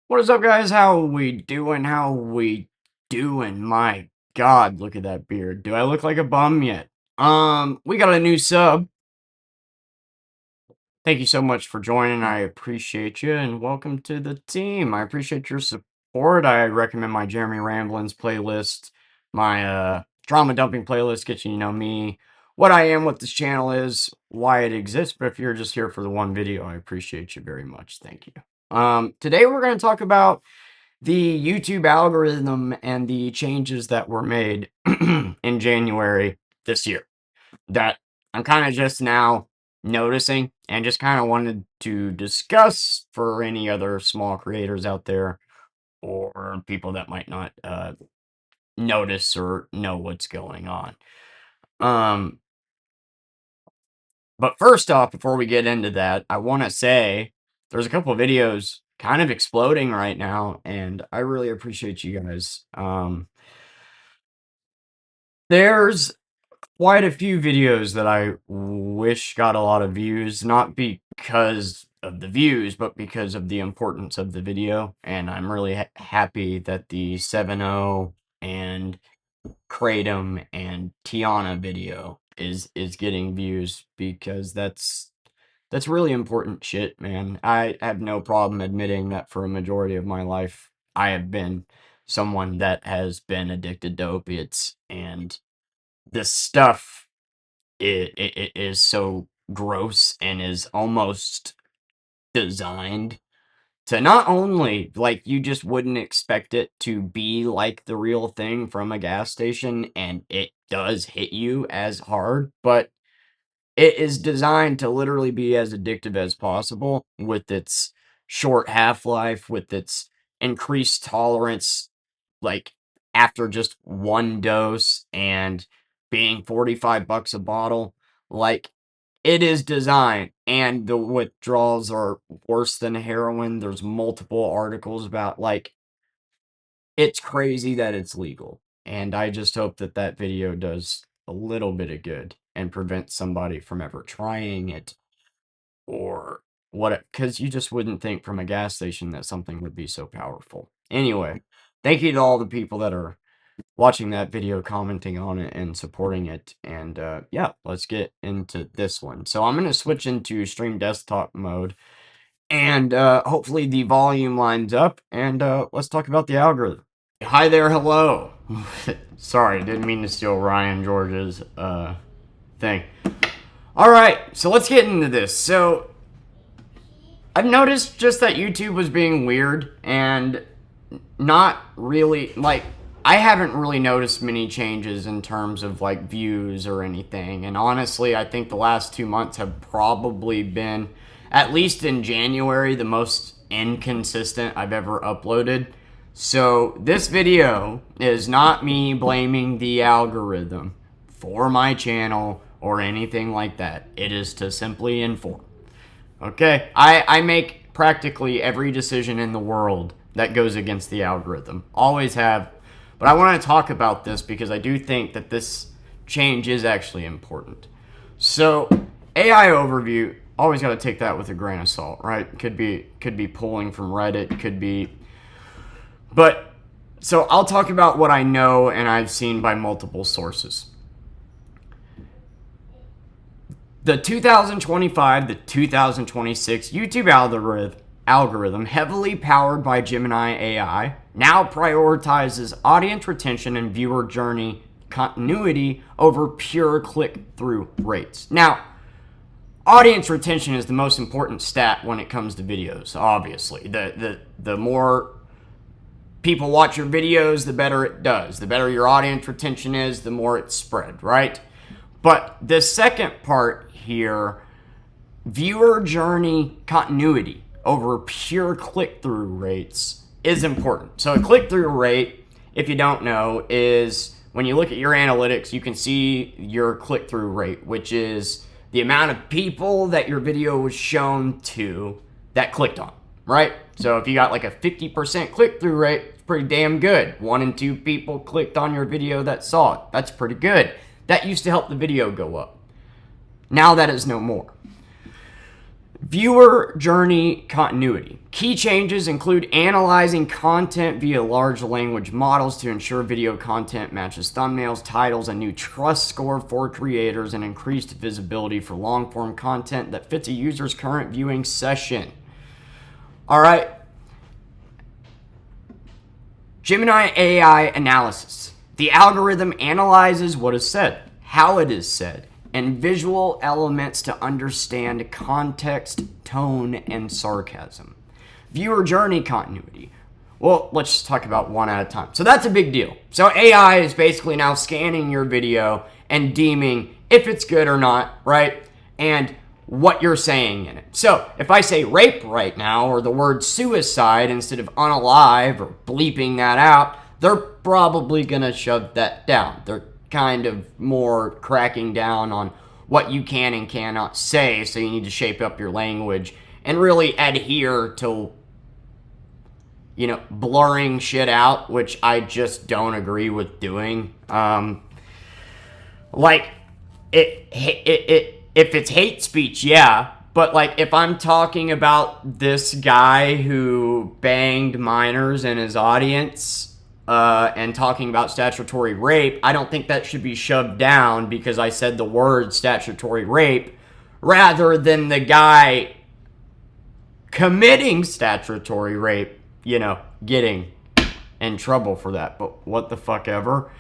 What is up, guys? How we doing? How we doing? My God, look at that beard. Do I look like a bum yet? We got a new sub. Thank you so much for joining. I appreciate you, and welcome to the team. I appreciate your support. I recommend my Jeremy Ramblins playlist, my drama dumping playlist, get you to know me, what I am, what this channel is, why it exists. But if you're just here for the one video, I appreciate you very much. Thank you. Today we're going to talk about the YouTube algorithm and the changes that were made in January this year that I'm kind of just now noticing and just kind of wanted to discuss for any other small creators out there or people that might not notice or know what's going on. Um, but first off, before we get into that, I want to say there's a couple of videos kind of exploding right now, and I really appreciate you guys. There's quite a few videos that I wish got a lot of views, not because of the views, but because of the importance of the video. And I'm really happy that the 7-0 and Kratom and Tiana video is getting views because that's really important shit, man. I have no problem admitting that for a majority of my life, I have been someone that has been addicted to opiates, and this stuff it is so gross and is almost designed to not only, like, you just wouldn't expect it to be like the real thing from a gas station, and it does hit you as hard, but it is designed to literally be as addictive as possible with its short half-life, with its increased tolerance, like, after just one dose and being 45 bucks a bottle. Like, it is designed, and the withdrawals are worse than heroin. There's multiple articles about, like, it's crazy that it's legal. And I just hope that that video does a little bit of good and prevents somebody from ever trying it or what, because you just wouldn't think from a gas station that something would be so powerful. Anyway, thank you to all the people that are watching that video, commenting on it, and supporting it. And yeah, let's get into this one. So I'm going to switch into stream desktop mode, and hopefully the volume lines up, and let's talk about the algorithm. Hi there, hello. Sorry, didn't mean to steal Ryan George's thing. All right, so let's get into this. So I've noticed just that YouTube was being weird and not really, like, I haven't really noticed many changes in terms of like views or anything. And honestly, I think the last 2 months have probably been, at least in January, the most inconsistent I've ever uploaded. So this video is not me blaming the algorithm for my channel or anything like that. It is to simply inform. Okay? I make practically every decision in the world that goes against the algorithm. Always have. But I want to talk about this because I do think that this change is actually important. So, AI overview, always got to take that with a grain of salt, right? Could be pulling from Reddit, could be. But so I'll talk about what I know and I've seen by multiple sources. The 2025 to 2026 YouTube algorithm, heavily powered by Gemini AI, now prioritizes audience retention and viewer journey continuity over pure click-through rates. Now, audience retention is the most important stat when it comes to videos, obviously. The more people watch your videos, the better it does. The better your audience retention is, the more it's spread, right? But the second part here, viewer journey continuity over pure click-through rates, is important. So a click-through rate, if you don't know, is when you look at your analytics, you can see your click-through rate, which is the amount of people that your video was shown to that clicked on, right? So if you got like a 50% click-through rate, it's pretty damn good. 1 in 2 people clicked on your video that saw it. That's pretty good. That used to help the video go up. Now that is no more. Viewer journey continuity. Key changes include analyzing content via large language models to ensure video content matches thumbnails, titles, a new trust score for creators, and increased visibility for long-form content that fits a user's current viewing session. All right. Gemini AI analysis. The algorithm analyzes what is said, how it is said, and visual elements to understand context, tone, and sarcasm. Viewer journey continuity. Well, let's just talk about one at a time. So that's a big deal. So AI is basically now scanning your video and deeming if it's good or not, right? And what you're saying in it. So if I say rape right now, or the word suicide instead of unalive, or bleeping that out, they're probably gonna shove that down. They're kind of more cracking down on what you can and cannot say, so you need to shape up your language and really adhere to, you know, blurring shit out, which I just don't agree with doing. Like, if it's hate speech, yeah, but like if I'm talking about this guy who banged minors in his audience, and talking about statutory rape, I don't think that should be shoved down because I said the word statutory rape, rather than the guy committing statutory rape, you know, getting in trouble for that. But what the fuck ever.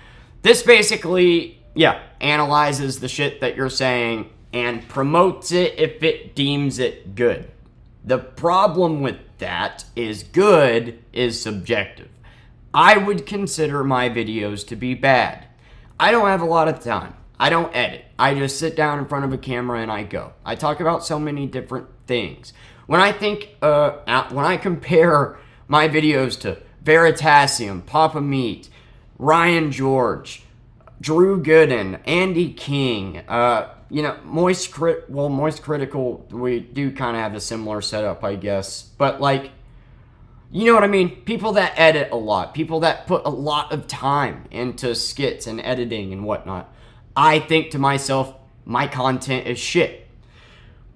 This basically, yeah, analyzes the shit that you're saying and promotes it if it deems it good. The problem with that is good is subjective. I would consider my videos to be bad. I don't have a lot of time. I don't edit. I just sit down in front of a camera and I go. I talk about so many different things. When I think, when I compare my videos to Veritasium, Papa Meat, Ryan George, Drew Gooden, Andy King, you know, Moist Critical, we do kind of have a similar setup, I guess. But like, you know what I mean? People that edit a lot. People that put a lot of time into skits and editing and whatnot. I think to myself, my content is shit.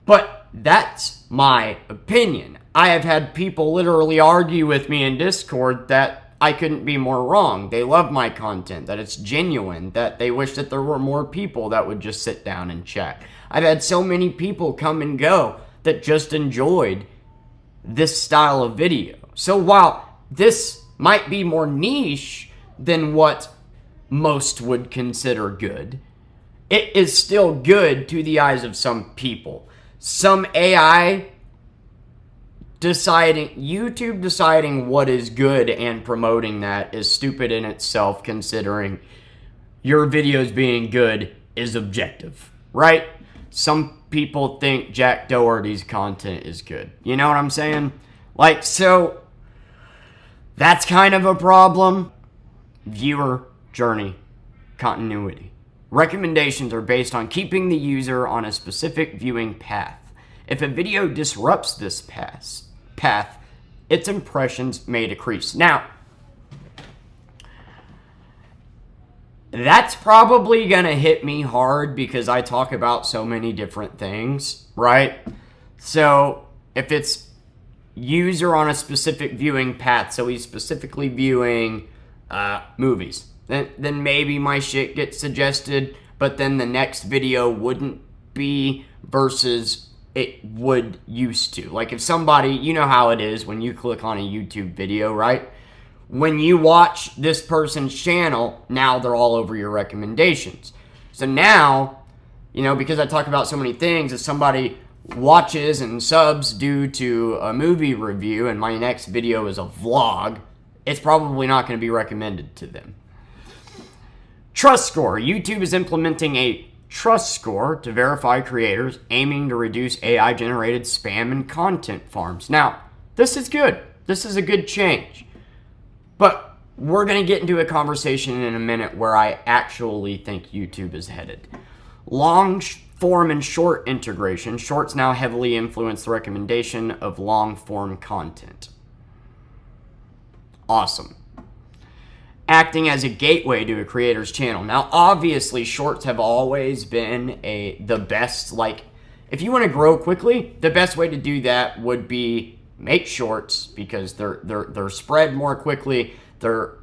But that's my opinion. I have had people literally argue with me in Discord that I couldn't be more wrong. They love my content, that it's genuine, that they wish that there were more people that would just sit down and chat. I've had so many people come and go that just enjoyed this style of video. So while this might be more niche than what most would consider good, it is still good to the eyes of some people. Some AI YouTube deciding what is good and promoting that is stupid in itself, considering your videos being good is objective, right? Some people think Jack Doherty's content is good. You know what I'm saying? Like, so that's kind of a problem. Viewer journey continuity. Recommendations are based on keeping the user on a specific viewing path. If a video disrupts this path, its impressions may decrease. Now, that's probably gonna hit me hard because I talk about so many different things, right? So if it's user on a specific viewing path, so he's specifically viewing movies, then maybe my shit gets suggested, but then the next video wouldn't be, versus it would used to. Like if somebody, you know how it is when you click on a YouTube video, right? When you watch this person's channel, now they're all over your recommendations. So now, you know, because I talk about so many things, if somebody watches and subs due to a movie review and my next video is a vlog, it's probably not going to be recommended to them. Trust score. YouTube is implementing a trust score to verify creators, aiming to reduce AI-generated spam and content farms. Now, this is good. This is a good change. But we're going to get into a conversation in a minute where I actually think YouTube is headed. Long form and short integration. Shorts now heavily influence the recommendation of long form content. Awesome. Acting as a gateway to a creator's channel. Now, obviously, shorts have always been the best, like, if you want to grow quickly, the best way to do that would be make shorts, because they're spread more quickly, they're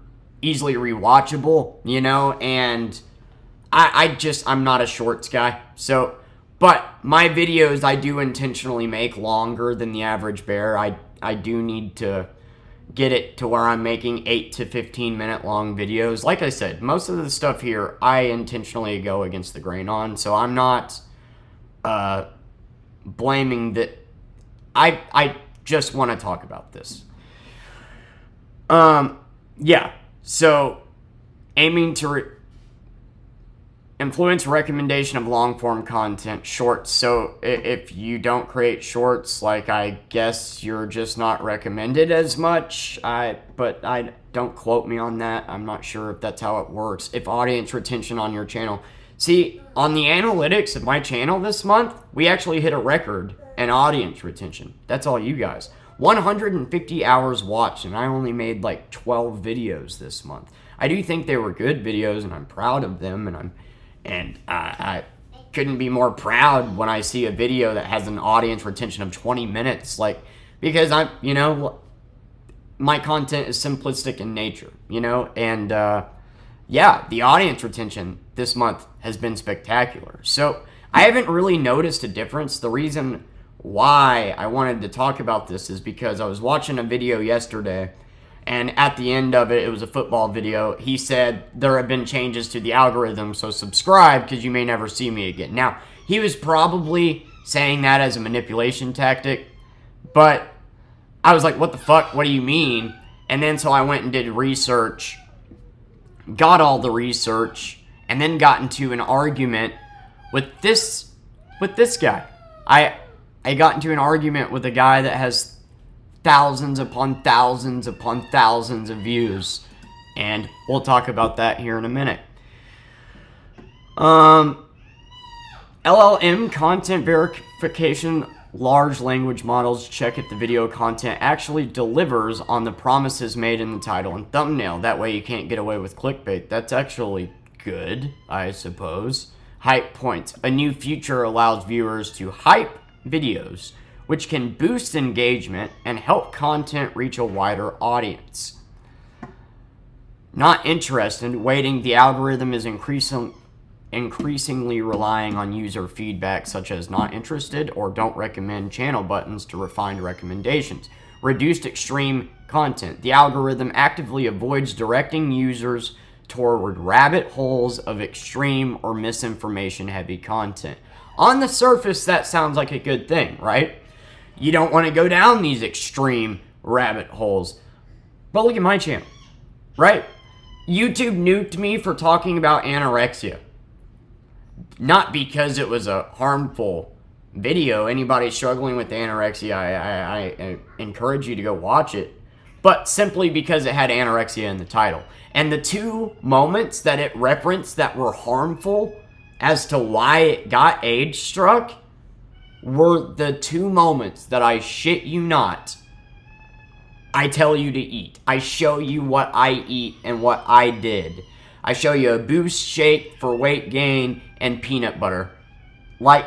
easily rewatchable, you know, and I'm not a shorts guy. So, but my videos I do intentionally make longer than the average bear. I do need to get it to where I'm making 8 to 15 minute long videos. Like I said, most of the stuff here I intentionally go against the grain on, so I'm not blaming that. I just want to talk about this. Yeah. So, aiming to influence recommendation of long-form content, shorts. So, if you don't create shorts, like, I guess you're just not recommended as much. But I don't quote me on that. I'm not sure if that's how it works. If audience retention on your channel. See, on the analytics of my channel this month, we actually hit a record in audience retention. That's all you guys. 150 hours watched, and I only made like 12 videos this month. I do think they were good videos, and I'm proud of them, and I couldn't be more proud when I see a video that has an audience retention of 20 minutes, like, because my content is simplistic in nature, and yeah, the audience retention this month has been spectacular. So I haven't really noticed a difference. The reason why I wanted to talk about this is because I was watching a video yesterday, and at the end of it, it was a football video. He said there have been changes to the algorithm, so subscribe because you may never see me again. Now, he was probably saying that as a manipulation tactic, but I was like, what the fuck? What do you mean? And then so I went and did research, got all the research, and then got into an argument with this guy. I got into an argument with a guy that has thousands upon thousands upon thousands of views, and we'll talk about that here in a minute. LLM content verification, large language models check if the video content actually delivers on the promises made in the title and thumbnail. That way you can't get away with clickbait. That's actually good, I suppose. Hype points. A new feature allows viewers to hype videos, which can boost engagement and help content reach a wider audience. Not interested, waiting. The algorithm is increasingly relying on user feedback, such as not interested or don't recommend channel buttons to refine recommendations. Reduced extreme content. The algorithm actively avoids directing users toward rabbit holes of extreme or misinformation-heavy content. On the surface, that sounds like a good thing, right? You don't want to go down these extreme rabbit holes. But look at my channel, right? YouTube nuked me for talking about anorexia. Not because it was a harmful video. Anybody struggling with anorexia, I encourage you to go watch it. But simply because it had anorexia in the title. And the two moments that it referenced that were harmful as to why it got age struck were the two moments that, I shit you not, I tell you to eat. I show you what I eat and what I did. I show you a Boost shake for weight gain and peanut butter. Like,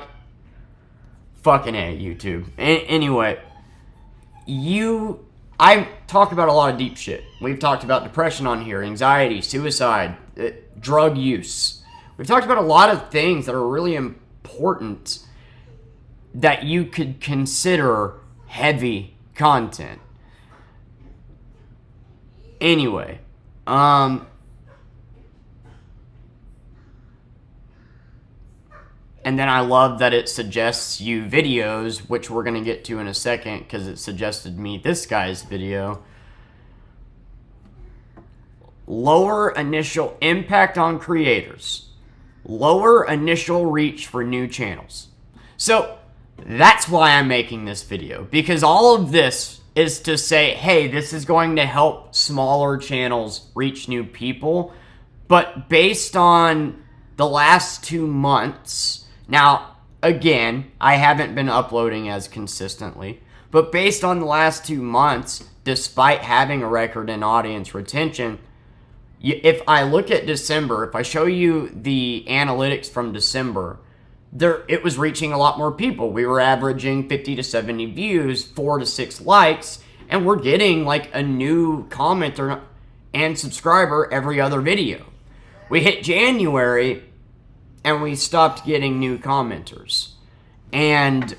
fucking A, YouTube. Anyway, I talk about a lot of deep shit. We've talked about depression on here, anxiety, suicide, drug use. We've talked about a lot of things that are really important that you could consider heavy content. Anyway, and then I love that it suggests you videos, which we're going to get to in a second, because it suggested me this guy's video. Lower initial impact on creators. Lower initial reach for new channels. So, that's why I'm making this video, because all of this is to say, hey, this is going to help smaller channels reach new people. But based on the last 2 months, now, again, I haven't been uploading as consistently, but based on the last 2 months, despite having a record in audience retention, if I look at December, if I show you the analytics from December, it was reaching a lot more people. We were averaging 50 to 70 views, 4 to 6 likes, and we're getting like a new commenter and subscriber every other video. We hit January and we stopped getting new commenters. And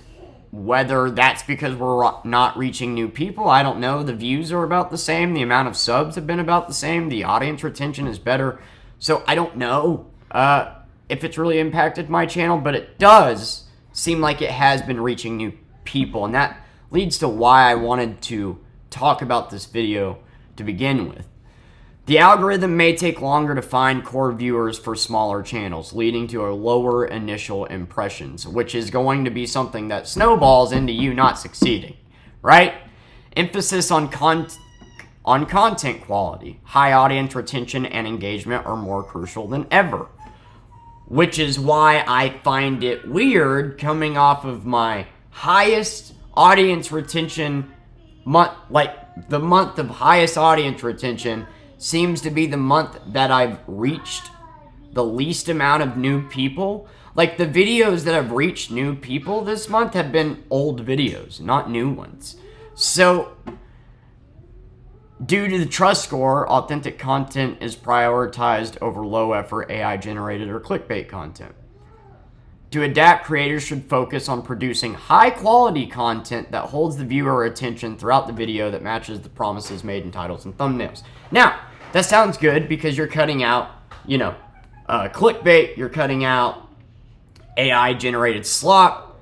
whether that's because we're not reaching new people, I don't know. The views are about the same. The amount of subs have been about the same. The audience retention is better. So I don't know if it's really impacted my channel, but it does seem like it has been reaching new people. And that leads to why I wanted to talk about this video to begin with. The algorithm may take longer to find core viewers for smaller channels, leading to a lower initial impressions, which is going to be something that snowballs into you not succeeding, right? Emphasis on content quality, high audience retention and engagement are more crucial than ever, which is why I find it weird coming off of my highest audience retention month, like the month of highest audience retention seems to be the month that I've reached the least amount of new people. Like, the videos that have reached new people this month have been old videos, not new ones. So, due to the trust score, authentic content is prioritized over low effort AI generated or clickbait content. To adapt, creators should focus on producing high quality content that holds the viewer attention throughout the video, that matches the promises made in titles and thumbnails. Now, that sounds good because you're cutting out, clickbait, you're cutting out AI generated slop,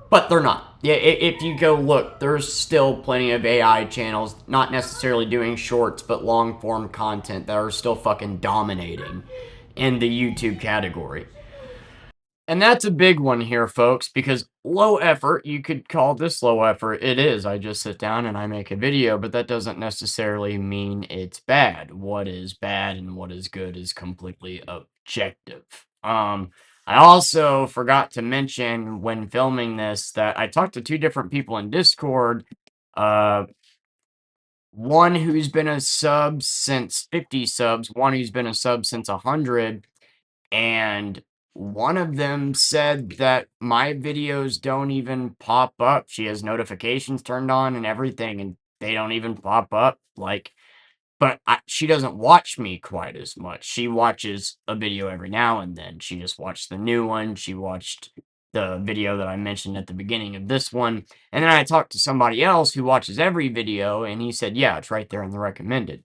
but they're not. Yeah, if you go look, there's still plenty of AI channels, not necessarily doing shorts, but long form content that are still fucking dominating in the YouTube category. And that's a big one here, folks, because low effort, you could call this low effort. It is. I just sit down and I make a video, but that doesn't necessarily mean it's bad. What is bad and what is good is completely objective. I also forgot to mention when filming this that I talked to 2 different people in Discord. One who's been a sub since 50 subs, one who's been a sub since 100, and one of them said that my videos don't even pop up. She has notifications turned on and everything, and they don't even pop up. Like, but she doesn't watch me quite as much. She watches a video every now and then. She just watched the new one. She watched the video that I mentioned at the beginning of this one. And then I talked to somebody else who watches every video, and he said, yeah, it's right there in the recommended,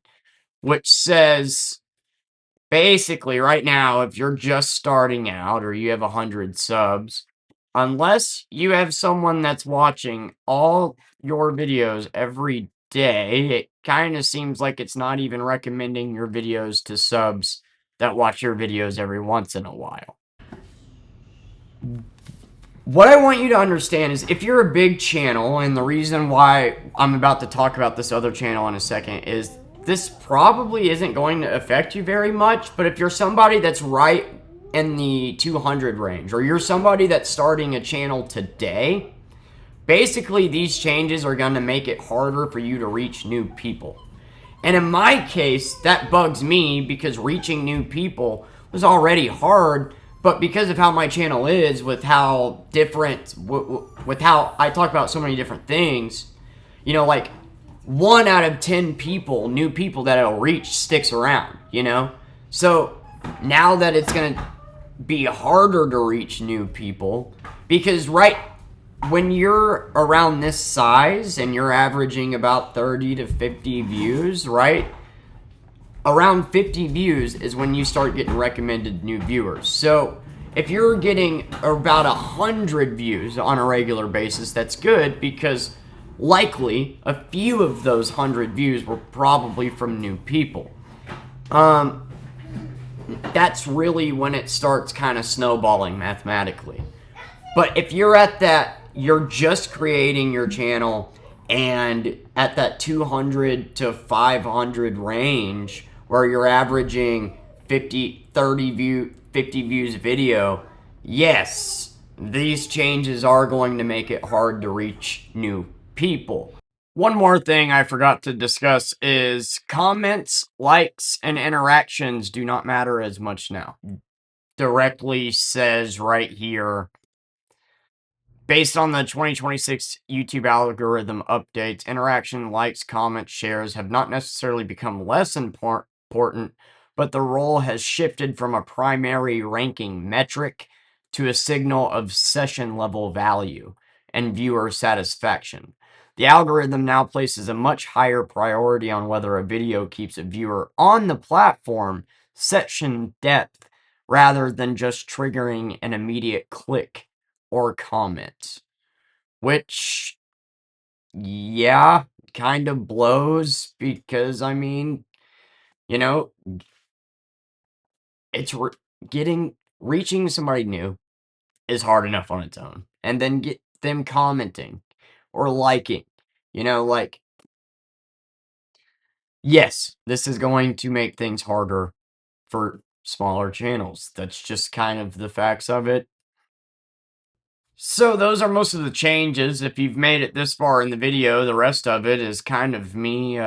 which says, basically, right now, if you're just starting out or you have 100 subs, unless you have someone that's watching all your videos every day, it kind of seems like it's not even recommending your videos to subs that watch your videos every once in a while. What I want you to understand is, if you're a big channel, and the reason why I'm about to talk about this other channel in a second is this probably isn't going to affect you very much, but if you're somebody that's right in the 200 range, or you're somebody that's starting a channel today, basically these changes are going to make it harder for you to reach new people. And in my case, that bugs me because reaching new people was already hard, but because of how my channel is, with how different, with how I talk about so many different things, like 1 out of 10 people, new people that it'll reach, sticks around, So now that it's going to be harder to reach new people, because when you're around this size and you're averaging about 30 to 50 views, right? Around 50 views is when you start getting recommended new viewers. So if you're getting about 100 views on a regular basis, that's good, because likely a few of those 100 views were probably from new people. That's really when it starts kind of snowballing mathematically. But if you're at that, you're just creating your channel, and at that 200 to 500 range where you're averaging 50 views a video, yes, these changes are going to make it hard to reach new people. One more thing I forgot to discuss is comments, likes, and interactions do not matter as much now. directly says right here, based on the 2026 YouTube algorithm updates, interaction, likes, comments, shares have not necessarily become less important, but the role has shifted from a primary ranking metric to a signal of session level value and viewer satisfaction. The algorithm now places a much higher priority on whether a video keeps a viewer on the platform, session depth, rather than just triggering an immediate click or comment. Which, yeah, kind of blows because, I mean, you know, it's reaching somebody new is hard enough on its own. And then get them commenting or liking, like, yes, this is going to make things harder for smaller channels. That's just kind of the facts of it. So those are most of the changes. If you've made it this far in the video, the rest of it is kind of me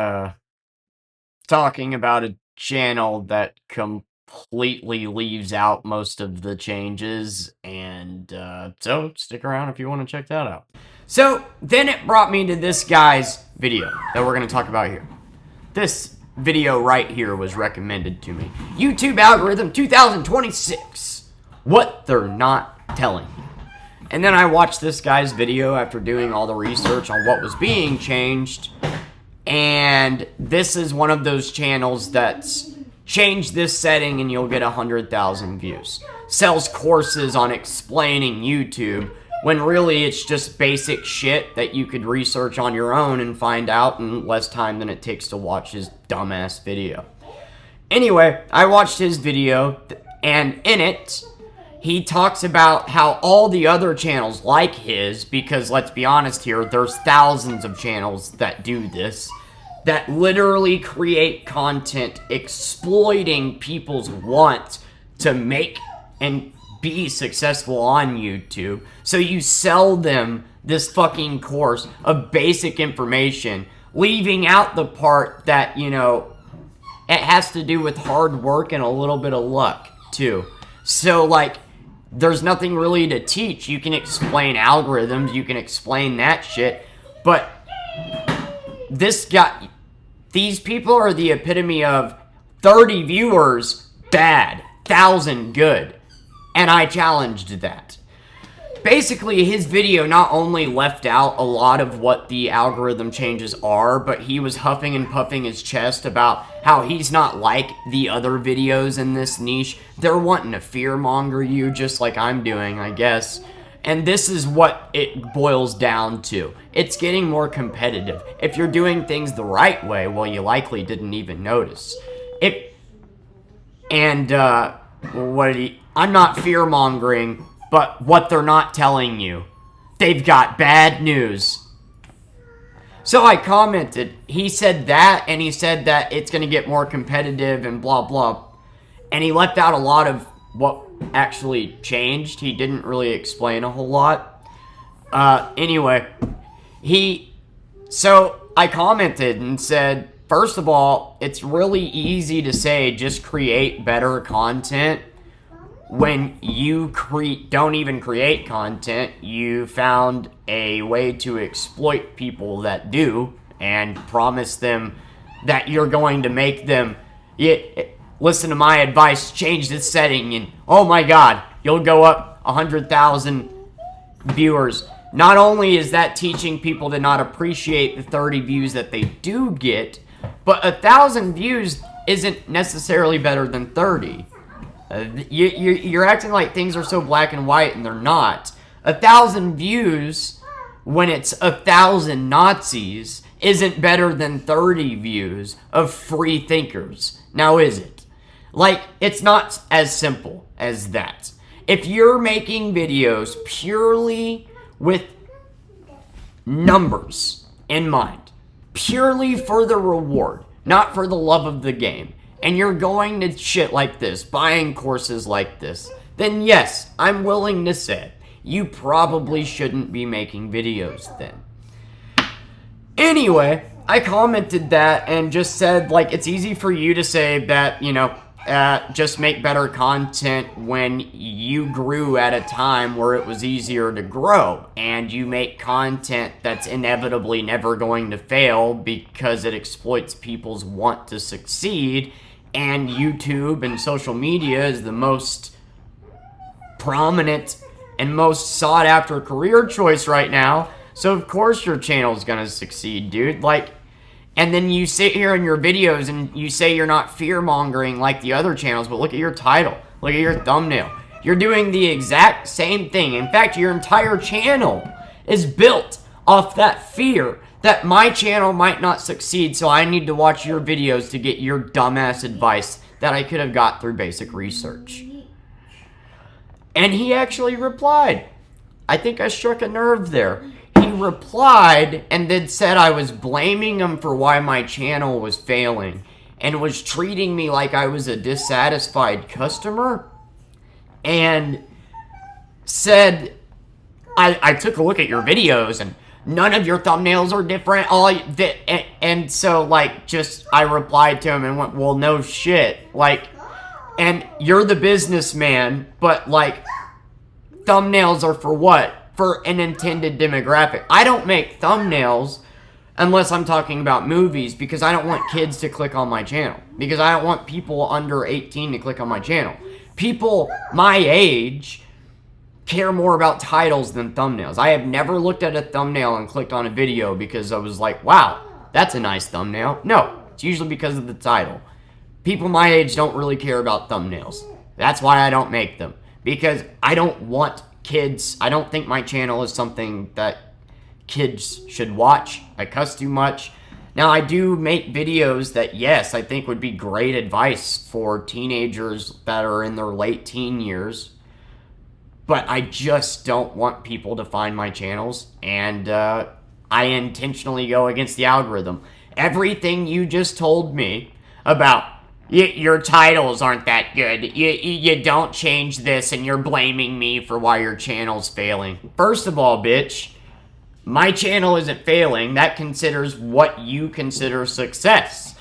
talking about a channel that completely leaves out most of the changes, and so stick around if you want to check that out. So then it brought me to this guy's video that we're going to talk about here. This video right here was recommended to me. YouTube algorithm 2026. What they're not telling you. And then I watched this guy's video after doing all the research on what was being changed. And this is one of those channels that's change this setting and you'll get 100,000 views. Sells courses on explaining YouTube when really it's just basic shit that you could research on your own and find out in less time than it takes to watch his dumbass video. Anyway, I watched his video, and in it, he talks about how all the other channels like his, because let's be honest here, there's thousands of channels that do this, that literally create content exploiting people's want to make and be successful on YouTube. So you sell them this fucking course of basic information, leaving out the part that, it has to do with hard work and a little bit of luck, too. So, like, there's nothing really to teach. You can explain algorithms, you can explain that shit, but these people are the epitome of 30 viewers, bad, 1,000 good. And I challenged that. Basically, his video not only left out a lot of what the algorithm changes are, but he was huffing and puffing his chest about how he's not like the other videos in this niche. They're wanting to fearmonger you just like I'm doing, I guess. And this is what it boils down to. It's getting more competitive. If you're doing things the right way, well, you likely didn't even notice. I'm not fear-mongering, but what they're not telling you. They've got bad news. So I commented. He said that, and he said that it's going to get more competitive and blah, blah. And he left out a lot of what actually changed. He didn't really explain a whole lot. Anyway, so I commented and said, first of all, it's really easy to say just create better content when you don't even create content. You found a way to exploit people that do and promise them that you're going to make them listen to my advice, change this setting, and oh my god, you'll go up 100,000 viewers. Not only is that teaching people to not appreciate the 30 views that they do get, but 1,000 views isn't necessarily better than 30. You're acting like things are so black and white, and they're not. 1,000 views, when it's 1,000 Nazis, isn't better than 30 views of free thinkers. Now, is it? Like, it's not as simple as that. If you're making videos purely with numbers in mind, purely for the reward, not for the love of the game, and you're going to shit like this, buying courses like this, then yes, I'm willing to say you probably shouldn't be making videos then. Anyway, I commented that and just said, like, it's easy for you to say that, just make better content when you grew at a time where it was easier to grow, and you make content that's inevitably never going to fail because it exploits people's want to succeed. And YouTube and social media is the most prominent and most sought after career choice right now. So of course your channel's gonna succeed, dude. Like, and then you sit here in your videos and you say you're not fear-mongering like the other channels, but look at your title. Look at your thumbnail. You're doing the exact same thing. In fact, your entire channel is built off that fear that my channel might not succeed, so I need to watch your videos to get your dumbass advice that I could have got through basic research. And he actually replied. I think I struck a nerve there. He replied and then said I was blaming him for why my channel was failing and was treating me like I was a dissatisfied customer, and said I took a look at your videos and none of your thumbnails are different. And so like just I replied to him and went, well, no shit. Like, and you're the businessman, but like thumbnails are for what? For an intended demographic. I don't make thumbnails unless I'm talking about movies, because I don't want kids to click on my channel. Because I don't want people under 18 to click on my channel. People my age care more about titles than thumbnails. I have never looked at a thumbnail and clicked on a video because I was like, wow, that's a nice thumbnail. No, it's usually because of the title. People my age don't really care about thumbnails. That's why I don't make them. Because I don't want kids. I don't think my channel is something that kids should watch. I cuss too much. Now, I do make videos that, yes, I think would be great advice for teenagers that are in their late teen years. But I just don't want people to find my channels. And I intentionally go against the algorithm. Everything you just told me about your titles aren't that good, you don't change this, and you're blaming me for why your channel's failing. First of all, bitch, my channel isn't failing. That considers what you consider success.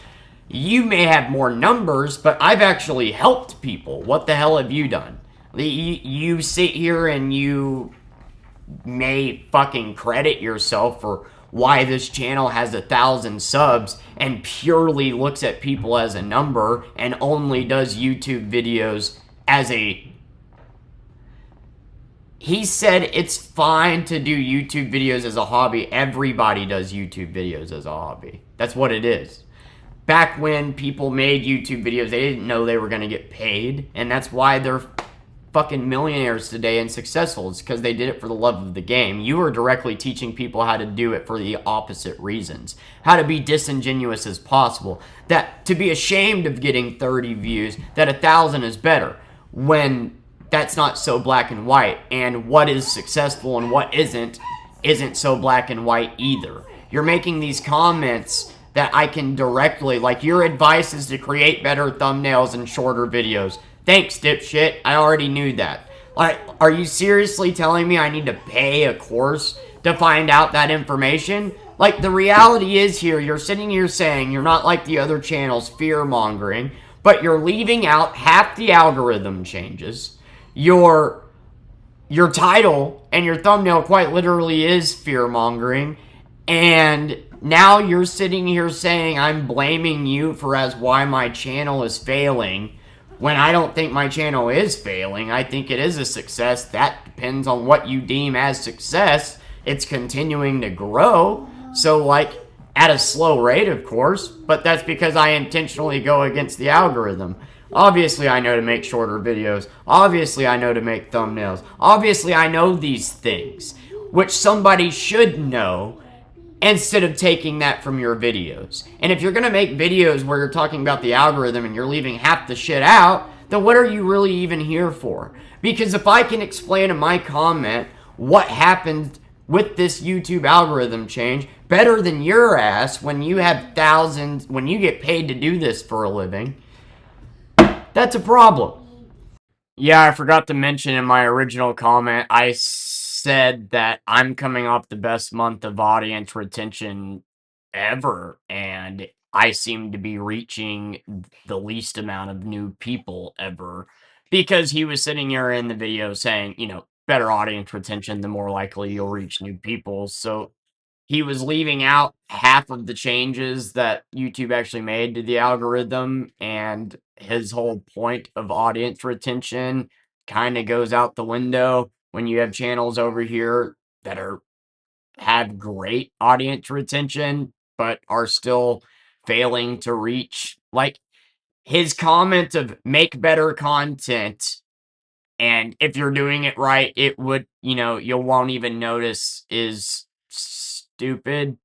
You may have more numbers, but I've actually helped people. What the hell have you done? You sit here and you may fucking credit yourself for why this channel has 1,000 subs and purely looks at people as a number and only does YouTube videos as a... He said it's fine to do YouTube videos as a hobby. Everybody does YouTube videos as a hobby. That's what it is. Back when people made YouTube videos, they didn't know they were going to get paid, and that's why they're fucking millionaires today and successful. It's because they did it for the love of the game. You are directly teaching people how to do it for the opposite reasons. How to be disingenuous as possible. That to be ashamed of getting 30 views, that 1,000 is better, when that's not so black and white. And what is successful and what isn't so black and white either. You're making these comments that I can directly, like, your advice is to create better thumbnails and shorter videos. Thanks, dipshit. I already knew that. Like, are you seriously telling me I need to pay a course to find out that information? Like, the reality is here, you're sitting here saying you're not like the other channels fear-mongering, but you're leaving out half the algorithm changes. Your title and your thumbnail quite literally is fear-mongering, and now you're sitting here saying I'm blaming you for why my channel is failing, when I don't think my channel is failing. I think it is a success. That depends on what you deem as success. It's continuing to grow. So, like, at a slow rate, of course. But that's because I intentionally go against the algorithm. Obviously, I know to make shorter videos. Obviously, I know to make thumbnails. Obviously, I know these things, which somebody should know, instead of taking that from your videos. And if you're going to make videos where you're talking about the algorithm and you're leaving half the shit out, then what are you really even here for? Because if I can explain in my comment what happened with this YouTube algorithm change better than your ass when you have thousands, when you get paid to do this for a living, that's a problem. Yeah, I forgot to mention in my original comment, I said that I'm coming off the best month of audience retention ever, and I seem to be reaching the least amount of new people ever because he was sitting here in the video saying, better audience retention, the more likely you'll reach new people. So he was leaving out half of the changes that YouTube actually made to the algorithm, and his whole point of audience retention kind of goes out the window when you have channels over here that have great audience retention but are still failing to reach, like, his comment of make better content, and if you're doing it right it would, you won't even notice, is stupid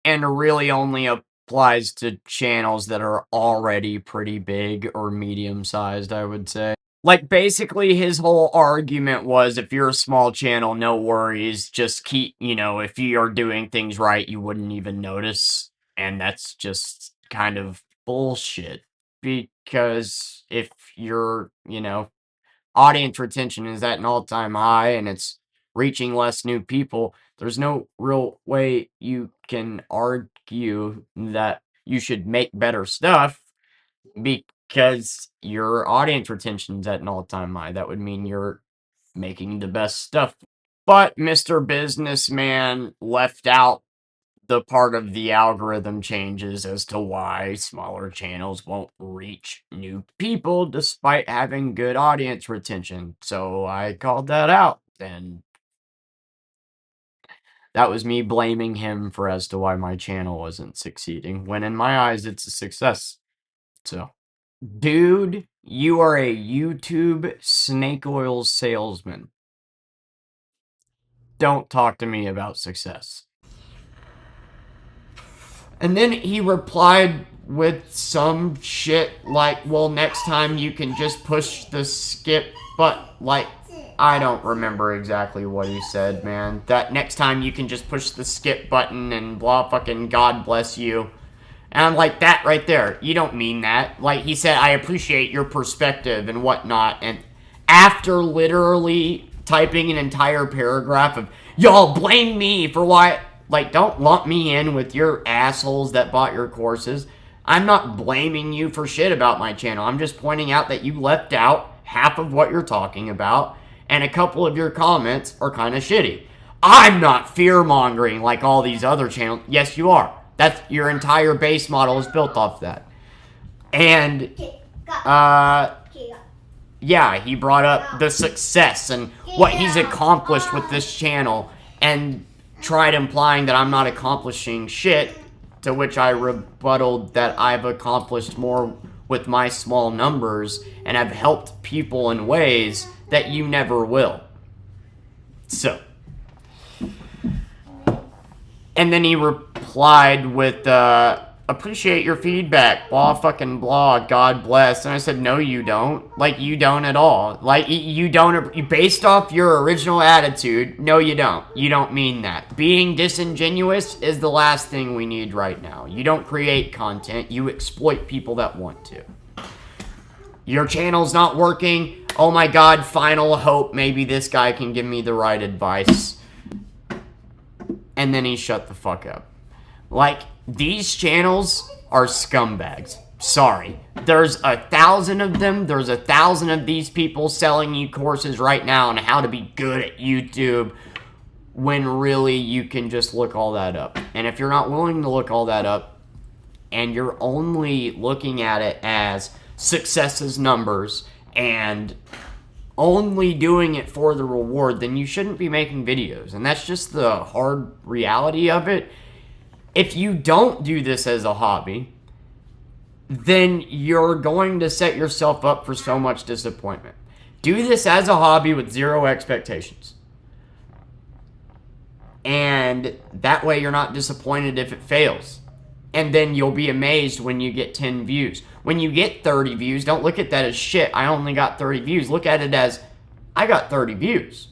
and really only applies to channels that are already pretty big or medium sized, I would say. Like, basically, his whole argument was if you're a small channel, no worries. Just keep, if you are doing things right, you wouldn't even notice. And that's just kind of bullshit. Because if your, audience retention is at an all time high and it's reaching less new people, there's no real way you can argue that you should make better stuff because your audience retention's at an all-time high. That would mean you're making the best stuff. But Mr. Businessman left out the part of the algorithm changes as to why smaller channels won't reach new people despite having good audience retention. So I called that out, and that was me blaming him for as to why my channel wasn't succeeding, when in my eyes it's a success. So dude, you are a YouTube snake oil salesman. Don't talk to me about success. And then he replied with some shit like, well, next time you can just push the skip button. Like, I don't remember exactly what he said, man. That next time you can just push the skip button and blah, fucking God bless you. And I'm like, that right there, you don't mean that. Like, he said, I appreciate your perspective and whatnot. And after literally typing an entire paragraph of, y'all blame me for why, like, don't lump me in with your assholes that bought your courses. I'm not blaming you for shit about my channel. I'm just pointing out that you left out half of what you're talking about, and a couple of your comments are kind of shitty. I'm not fear-mongering like all these other channels. Yes, you are. That's your entire base model is built off that. And yeah, he brought up the success and what he's accomplished with this channel and tried implying that I'm not accomplishing shit, to which I rebutted that I've accomplished more with my small numbers and have helped people in ways that you never will. So, and then he replied with, appreciate your feedback, blah fucking blah, God bless. And I said, no you don't. Like, you don't at all. Like, you don't, based off your original attitude, no you don't. You don't mean that. Being disingenuous is the last thing we need right now. You don't create content, you exploit people that want to. Your channel's not working, oh my God, final hope, maybe this guy can give me the right advice. And then he shut the fuck up. Like, these channels are scumbags. Sorry. There's 1,000 of them. There's 1,000 of these people selling you courses right now on how to be good at YouTube, when really you can just look all that up. And if you're not willing to look all that up, and you're only looking at it as success as numbers, and only doing it for the reward, then you shouldn't be making videos. And that's just the hard reality of it. If you don't do this as a hobby, then you're going to set yourself up for so much disappointment. Do this as a hobby with zero expectations. And that way you're not disappointed if it fails. And then you'll be amazed when you get 10 views. When you get 30 views, don't look at that as shit, I only got 30 views. Look at it as, I got 30 views.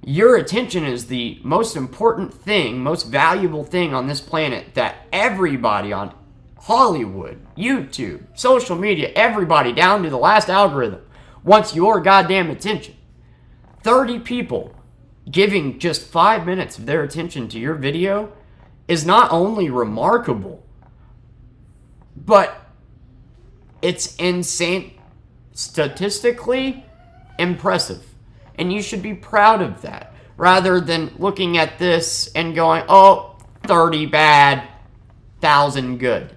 Your attention is the most important thing, most valuable thing on this planet that everybody on Hollywood, YouTube, social media, everybody down to the last algorithm wants your goddamn attention. 30 people giving just 5 minutes of their attention to your video is not only remarkable, But it's insane, statistically impressive. And you should be proud of that. Rather than looking at this and going, oh, 30 bad, 1,000 good.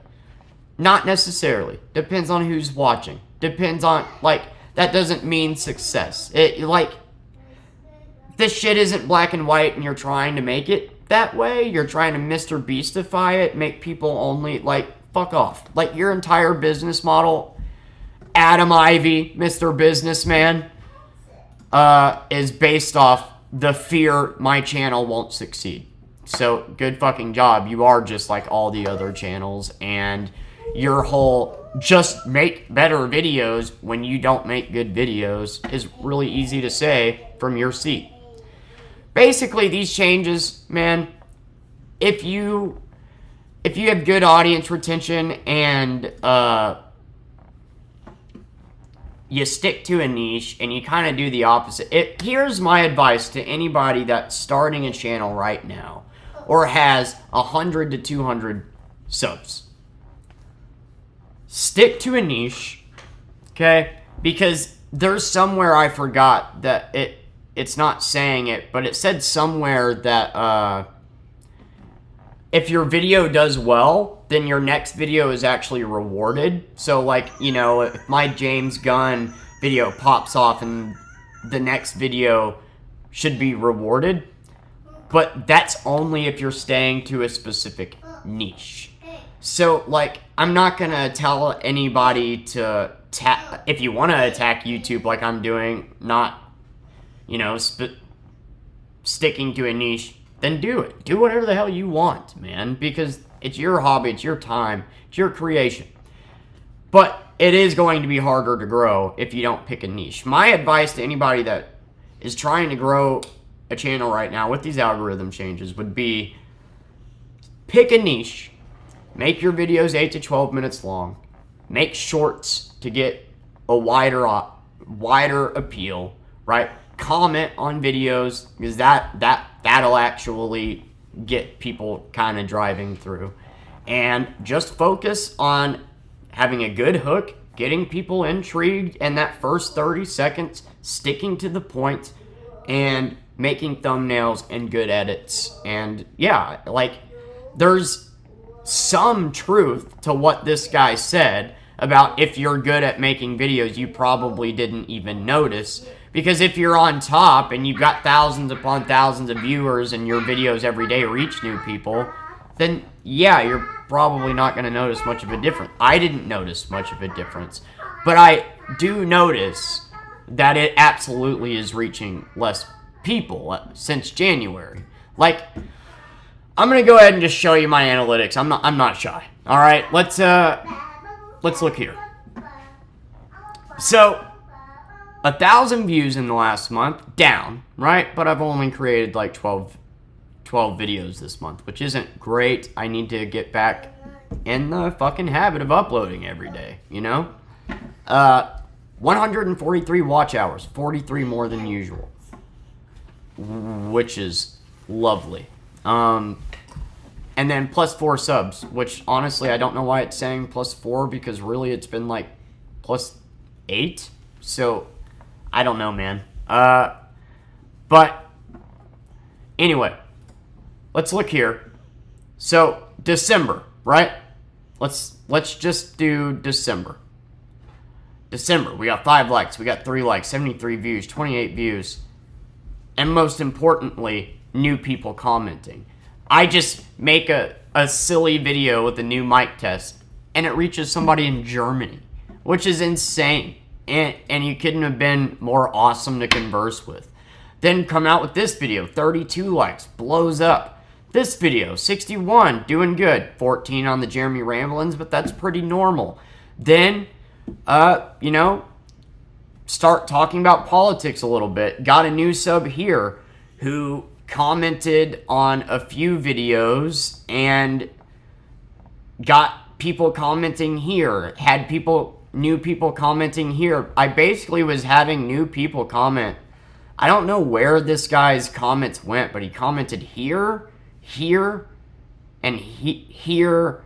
Not necessarily. Depends on who's watching. Depends on, like, that doesn't mean success. This shit isn't black and white and you're trying to make it that way. You're trying to Mr. Beastify it, make people only, fuck off. Your entire business model, Adam Ivy, Mr. Businessman, is based off the fear my channel won't succeed. So, good fucking job. You are just like all the other channels, and your whole just make better videos when you don't make good videos is really easy to say from your seat. Basically, these changes, man, if you have good audience retention and you stick to a niche and you kind of do the opposite. Here's my advice to anybody that's starting a channel right now or has 100 to 200 subs. Stick to a niche, okay? Because there's somewhere I forgot that it's not saying it, but it said somewhere that if your video does well, then your next video is actually rewarded. So, if my James Gunn video pops off and the next video should be rewarded. But that's only if you're staying to a specific niche. So, I'm not going to tell anybody to if you want to attack YouTube like I'm doing, not, sticking to a niche, then do it. Do whatever the hell you want, man, because it's your hobby, it's your time, it's your creation. But it is going to be harder to grow if you don't pick a niche. My advice to anybody that is trying to grow a channel right now with these algorithm changes would be pick a niche, make your videos 8 to 12 minutes long, make shorts to get a wider appeal, right? Comment on videos, because that'll actually get people kind of driving through. And just focus on having a good hook, getting people intrigued in that first 30 seconds, sticking to the point, and making thumbnails and good edits. And yeah, there's some truth to what this guy said about if you're good at making videos, you probably didn't even notice. Because if you're on top and you've got thousands upon thousands of viewers and your videos every day reach new people, then yeah, you're probably not going to notice much of a difference. I didn't notice much of a difference. But I do notice that it absolutely is reaching less people since January. I'm going to go ahead and just show you my analytics. I'm not shy. All right, let's look here. So 1,000 views in the last month, down, right? But I've only created 12 videos this month, which isn't great. I need to get back in the fucking habit of uploading every day, 143 watch hours, 43 more than usual, which is lovely. And then +4 subs, which honestly I don't know why it's saying +4, because really it's been +8. So I don't know, man. But anyway, let's look here. So December, right? Let's just do December. December, we got 5 likes, we got 3 likes, 73 views, 28 views, and most importantly, new people commenting. I just make a silly video with a new mic test, and it reaches somebody in Germany, which is insane. And you couldn't have been more awesome to converse with. Then come out with this video, 32 likes, blows up. This video, 61, doing good. 14 on the Jeremy Ramblins, but that's pretty normal. Then, start talking about politics a little bit. Got a new sub here who commented on a few videos and got people commenting here. Had new people commenting here. I basically was having new people comment. I don't know where this guy's comments went, but he commented here, here, and here,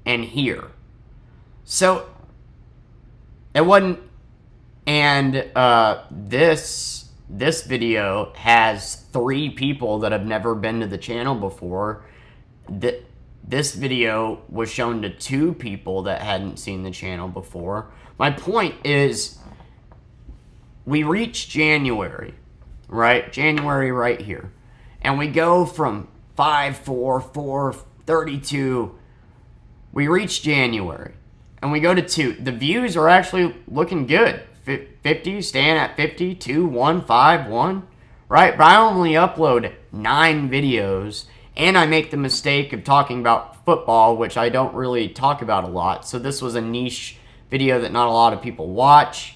and here. So it wasn't, and this video has 3 people that have never been to the channel before. This video was shown to 2 people that hadn't seen the channel before. My point is, we reach January, right? January right here. And we go from 5, 4, 4, 32. We reach January. And we go to 2. The views are actually looking good. 50, staying at 50, 2, 1, 5, 1. Right? But I only upload 9 videos. And I make the mistake of talking about football, which I don't really talk about a lot. So this was a niche video that not a lot of people watch.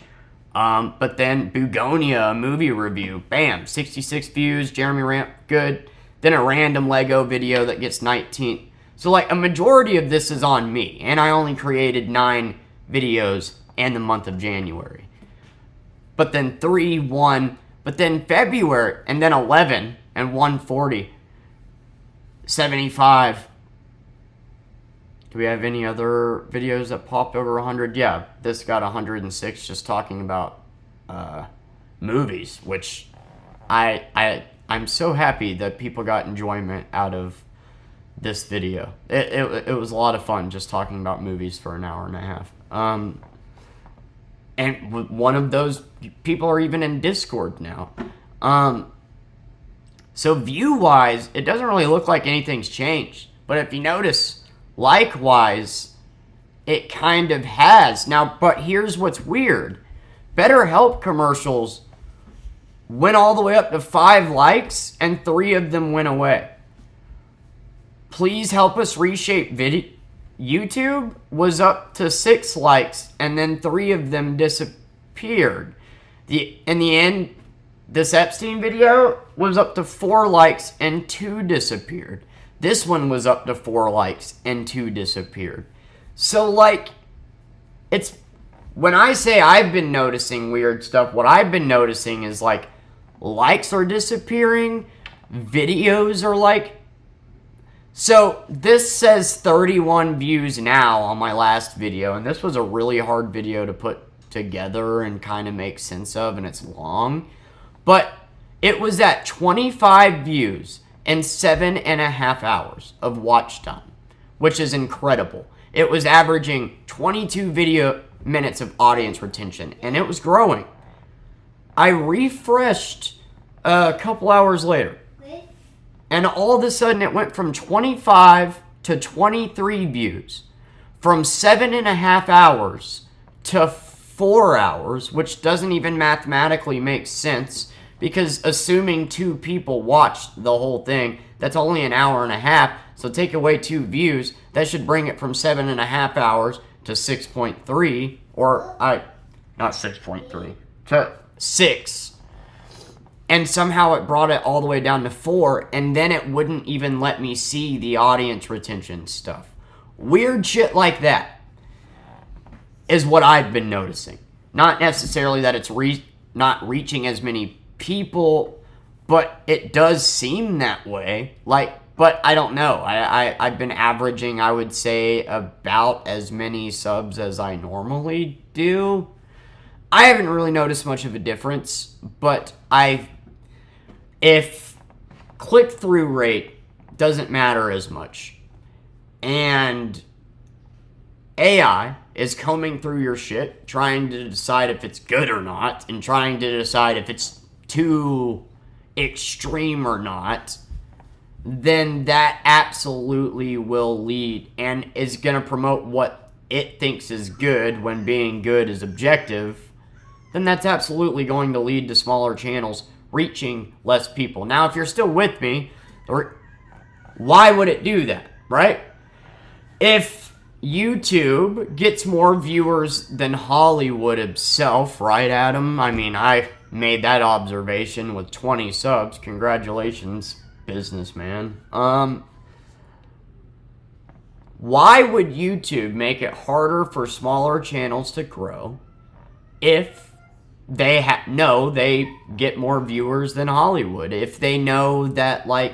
But then Bugonia, a movie review, bam, 66 views, Jeremy Ramp, good. Then a random Lego video that gets 19. So like a majority of this is on me, and I only created 9 videos in the month of January. But then 3, 1, but then February, and then 11, and 140, 75. Do we have any other videos that popped over 100? Yeah, this got 106 just talking about movies, which I'm so happy that people got enjoyment out of this video. It was a lot of fun just talking about movies for an hour and a half. And one of those people are even in Discord now. So view-wise, it doesn't really look like anything's changed. But if you notice, likewise, it kind of has. Now, but here's what's weird. BetterHelp commercials went all the way up to 5 likes, and 3 of them went away. Please help us reshape video. YouTube was up to 6 likes, and then 3 of them disappeared. In the end, this Epstein video was up to 4 likes, and 2 disappeared. This one was up to 4 likes, and 2 disappeared. So, like, it's... When I say I've been noticing weird stuff, what I've been noticing is, like, likes are disappearing, videos are, like... So, this says 31 views now on my last video, and this was a really hard video to put together and kind of make sense of, and it's long. But it was at 25 views in 7.5 hours of watch time, which is incredible. It was averaging 22 video minutes of audience retention, and it was growing. I refreshed a couple hours later, and all of a sudden it went from 25 to 23 views, from 7.5 hours to 4 hours, which doesn't even mathematically make sense, because assuming 2 people watched the whole thing, that's only an hour and a half, so take away 2 views, that should bring it from 7.5 hours to 6.3, or, not 6.3, to 6. And somehow it brought it all the way down to 4, and then it wouldn't even let me see the audience retention stuff. Weird shit like that is what I've been noticing. Not necessarily that it's not reaching as many people, but it does seem that way. But I don't know. I've been averaging, I would say, about as many subs as I normally do. I haven't really noticed much of a difference, but if click-through rate doesn't matter as much, and AI is combing through your shit, trying to decide if it's good or not, and trying to decide if it's too extreme or not, then that absolutely will lead and is going to promote what it thinks is good when being good is objective, then that's absolutely going to lead to smaller channels reaching less people. Now, if you're still with me, why would it do that, right? If YouTube gets more viewers than Hollywood itself, right, Adam? I mean, I made that observation with 20 subs. Congratulations, businessman. Why would YouTube make it harder for smaller channels to grow if they know they get more viewers than Hollywood? If they know that, like,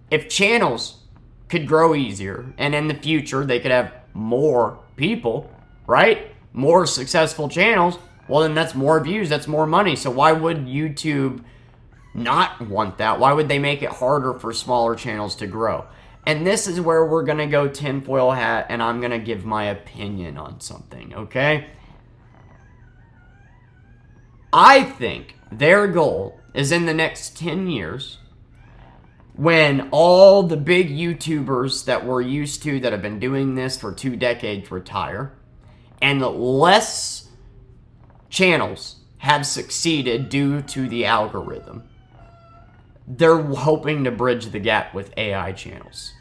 if channels could grow easier, and in the future they could have more people, right? More successful channels, well then that's more views, that's more money. So why would YouTube not want that? Why would they make it harder for smaller channels to grow? And this is where we're going to go tinfoil hat, and I'm going to give my opinion on something, okay? I think their goal is in the next 10 years, when all the big YouTubers that we're used to that have been doing this for 2 decades retire, and less channels have succeeded due to the algorithm, they're hoping to bridge the gap with AI channels.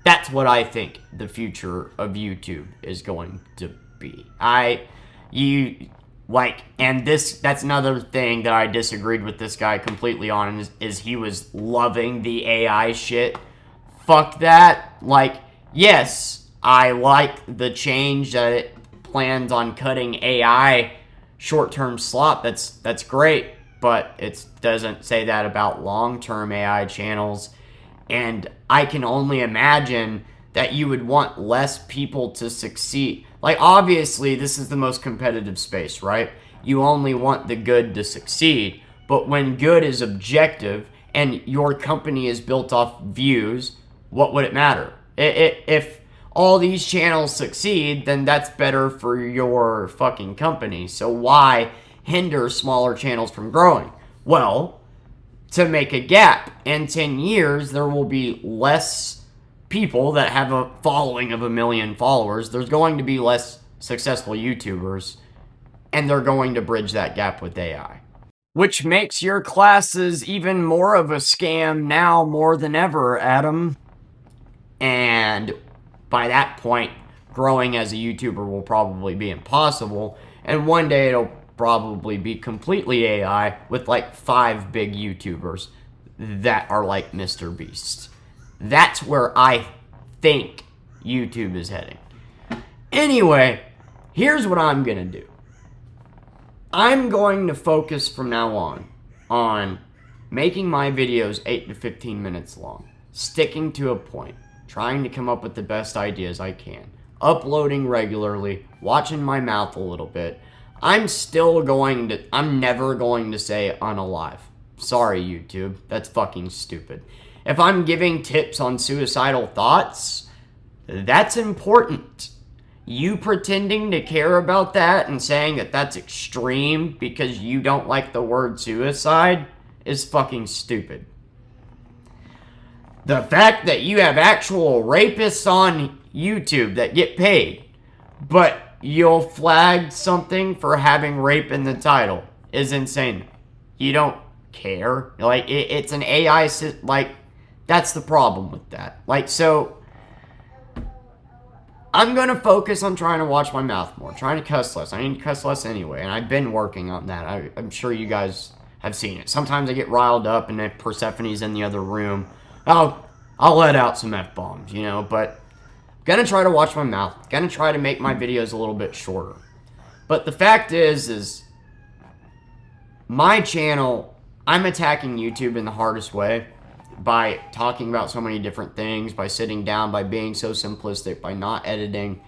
That's what I think the future of YouTube is going to be. And that's another thing that I disagreed with this guy completely on, is he was loving the AI shit. Fuck that. Like, yes, I like the change that it plans on cutting AI short-term slop. That's great, but it doesn't say that about long-term AI channels. And I can only imagine that you would want less people to succeed. Like, obviously, this is the most competitive space, right? You only want the good to succeed. But when good is objective and your company is built off views, what would it matter? If all these channels succeed, then that's better for your fucking company. So why hinder smaller channels from growing? Well, to make a gap. In 10 years, there will be less people that have a following of 1 million followers. There's going to be less successful YouTubers, and they're going to bridge that gap with AI. Which makes your classes even more of a scam now more than ever, Adam. And by that point, growing as a YouTuber will probably be impossible, and one day it'll probably be completely AI with like 5 big YouTubers that are like Mr. Beast. That's where I think YouTube is heading. Anyway, here's what I'm gonna do. I'm going to focus from now on making my videos 8 to 15 minutes long, sticking to a point, trying to come up with the best ideas I can, uploading regularly, watching my mouth a little bit. I'm never going to say unalive. Sorry, YouTube. That's fucking stupid. If I'm giving tips on suicidal thoughts, that's important. You pretending to care about that and saying that that's extreme because you don't like the word suicide is fucking stupid. The fact that you have actual rapists on YouTube that get paid, but you'll flag something for having rape in the title is insane. You don't care. Like, it's an AI, like, that's the problem with that. Like, so, I'm going to focus on trying to watch my mouth more, trying to cuss less. I need to cuss less anyway, and I've been working on that. I'm sure you guys have seen it. Sometimes I get riled up, and if Persephone's in the other room, I'll let out some F-bombs, you know, but gonna try to watch my mouth. Gonna try to make my videos a little bit shorter. But the fact is my channel, I'm attacking YouTube in the hardest way by talking about so many different things, by sitting down, by being so simplistic, by not editing.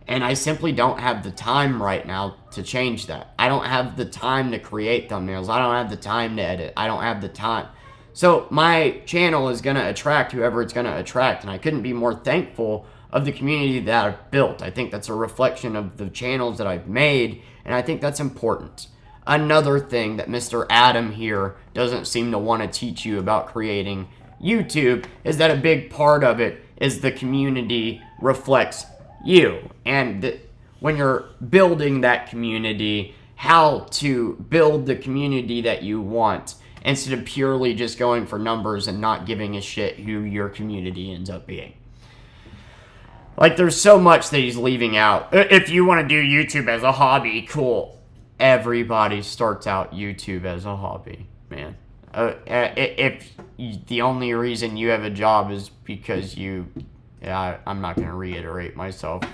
And I simply don't have the time right now to change that. I don't have the time to create thumbnails. I don't have the time to edit. I don't have the time. So my channel is gonna attract whoever it's gonna attract, and I couldn't be more thankful of the community that I've built. I think that's a reflection of the channels that I've made, and I think that's important. Another thing that Mr. Adam here doesn't seem to want to teach you about creating YouTube is that a big part of it is the community reflects you. And when you're building that community, how to build the community that you want instead of purely just going for numbers and not giving a shit who your community ends up being. Like, there's so much that he's leaving out. If you want to do YouTube as a hobby, cool. Everybody starts out YouTube as a hobby, man. If the only reason you have a job is because I'm not going to reiterate myself.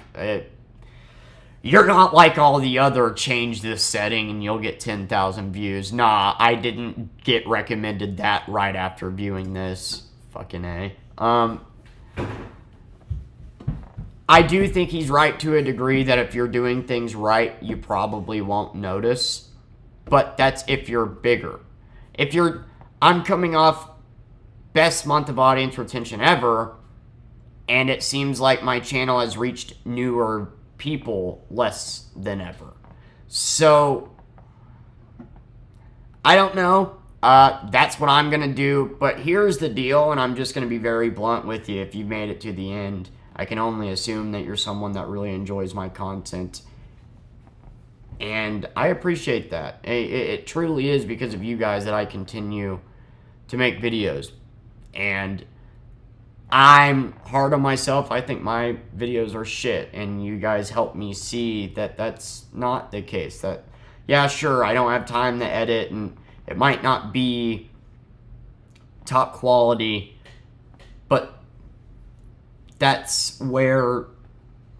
You're not like all the other change this setting and you'll get 10,000 views. Nah, I didn't get recommended that right after viewing this. Fucking A. I do think he's right to a degree that if you're doing things right, you probably won't notice. But that's if you're bigger. I'm coming off best month of audience retention ever, and it seems like my channel has reached newer people less than ever. So, I don't know. That's what I'm going to do. But here's the deal, and I'm just going to be very blunt with you if you've made it to the end. I can only assume that you're someone that really enjoys my content. And I appreciate that. It truly is because of you guys that I continue to make videos. And I'm hard on myself. I think my videos are shit. And you guys help me see that that's not the case. That, yeah, sure, I don't have time to edit and it might not be top quality, but that's where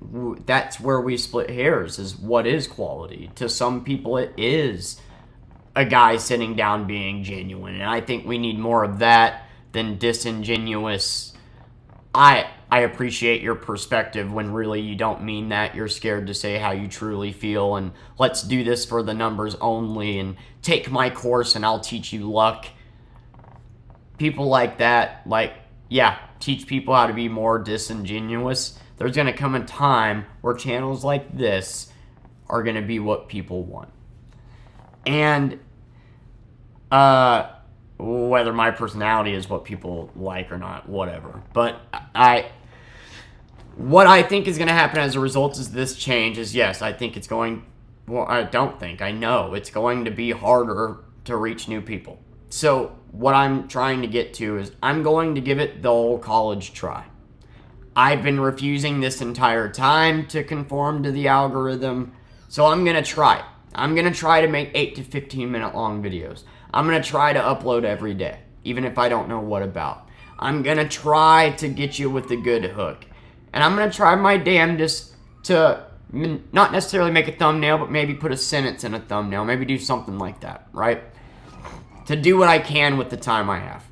we split hairs, is what is quality. To some people, it is a guy sitting down being genuine, and I think we need more of that than disingenuous. I appreciate your perspective when really you don't mean that. You're scared to say how you truly feel, and let's do this for the numbers only, and take my course and I'll teach you luck. People like that, yeah, teach people how to be more disingenuous. There's going to come a time where channels like this are going to be what people want. And whether my personality is what people like or not, whatever. But what I think is going to happen as a result of this change is, yes, I think it's going, well, I don't think, I know it's going to be harder to reach new people. So what I'm trying to get to is I'm going to give it the old college try. I've been refusing this entire time to conform to the algorithm, so I'm going to try it. I'm going to try to make 8 to 15 minute long videos. I'm going to try to upload every day, even if I don't know what about. I'm going to try to get you with a good hook. And I'm going to try my damnedest to not necessarily make a thumbnail, but maybe put a sentence in a thumbnail. Maybe do something like that, right? To do what I can with the time I have.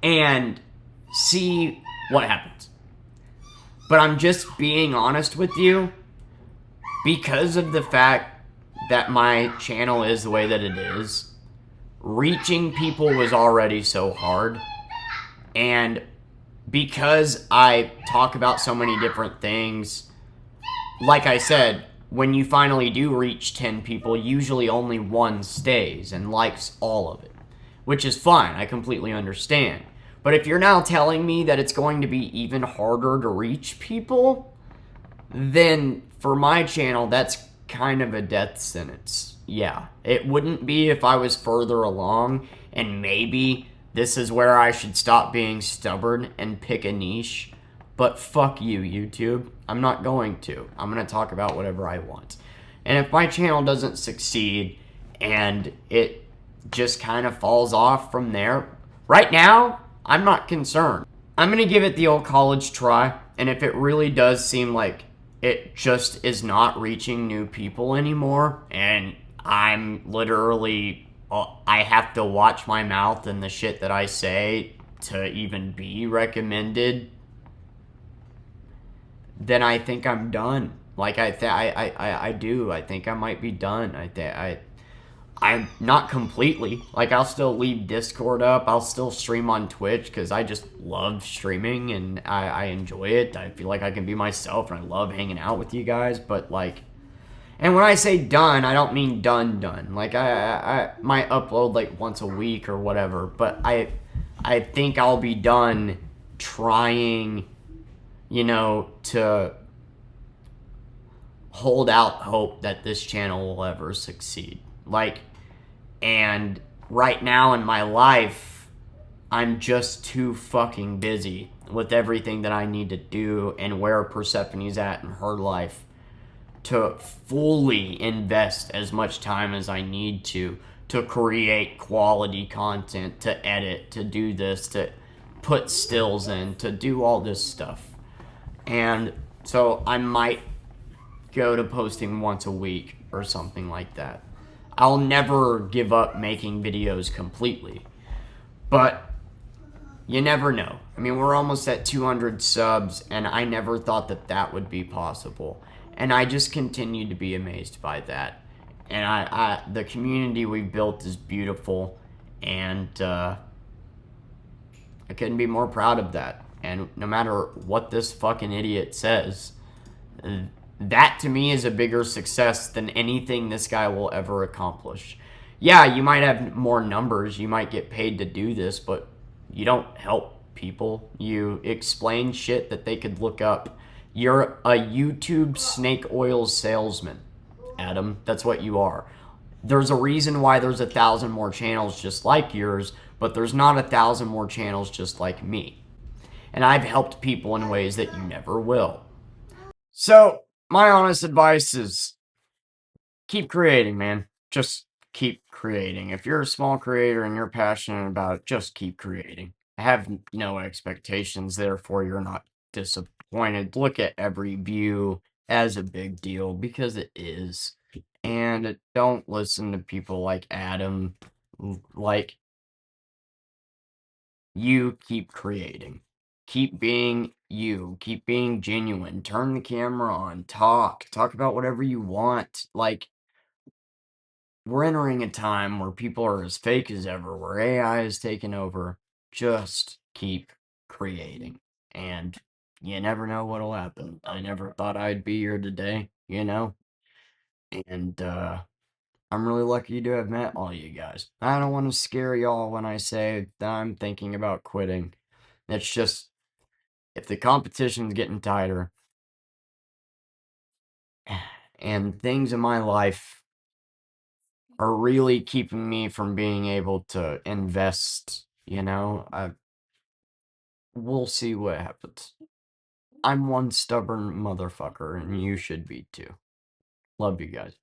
And see what happens. But I'm just being honest with you. Because of the fact that my channel is the way that it is, reaching people was already so hard. And because I talk about so many different things, like I said, when you finally do reach 10 people, usually only one stays and likes all of it, which is fine. I completely understand. But if you're now telling me that it's going to be even harder to reach people, then for my channel, that's kind of a death sentence. Yeah, it wouldn't be if I was further along, and maybe this is where I should stop being stubborn and pick a niche. But fuck you, YouTube. I'm not going to. I'm going to talk about whatever I want. And if my channel doesn't succeed and it just kind of falls off from there, right now, I'm not concerned. I'm going to give it the old college try. And if it really does seem like it just is not reaching new people anymore, and I'm literally, I have to watch my mouth and the shit that I say to even be recommended, then I think I'm done. Like, I do. I think I might be done. I'm not completely. Like, I'll still leave Discord up. I'll still stream on Twitch because I just love streaming and I enjoy it. I feel like I can be myself and I love hanging out with you guys. But, like, and when I say done, I don't mean done. Like, I might upload, like, once a week or whatever. But I think I'll be done trying, you know, to hold out hope that this channel will ever succeed. Like, and right now in my life, I'm just too fucking busy with everything that I need to do and where Persephone's at in her life to fully invest as much time as I need to create quality content, to edit, to do this, to put stills in, to do all this stuff. And so I might go to posting once a week or something like that. I'll never give up making videos completely. But You never know. I mean, we're almost at 200 subs, and I never thought that that would be possible. And I just continue to be amazed by that. And the community we've built is beautiful, and I couldn't be more proud of that. And no matter what this fucking idiot says, that to me is a bigger success than anything this guy will ever accomplish. Yeah, you might have more numbers, you might get paid to do this, but you don't help people. You explain shit that they could look up. You're a YouTube snake oil salesman, Adam. That's what you are. There's a reason why there's 1,000 more channels just like yours, but there's not 1,000 more channels just like me. And I've helped people in ways that you never will. So, my honest advice is keep creating, man. Just keep creating. If you're a small creator and you're passionate about it, just keep creating. Have no expectations, therefore, you're not disappointed. Look at every view as a big deal because it is. And don't listen to people like Adam. Like, you keep creating. Keep being you. Keep being genuine. Turn the camera on. Talk. Talk about whatever you want. Like, we're entering a time where people are as fake as ever, where AI is taking over. Just keep creating. And you never know what'll happen. I never thought I'd be here today, you know? And I'm really lucky to have met all you guys. I don't want to scare y'all when I say that I'm thinking about quitting. It's just, if the competition's getting tighter and things in my life are really keeping me from being able to invest, we'll see what happens. I'm one stubborn motherfucker, and you should be too. Love you guys.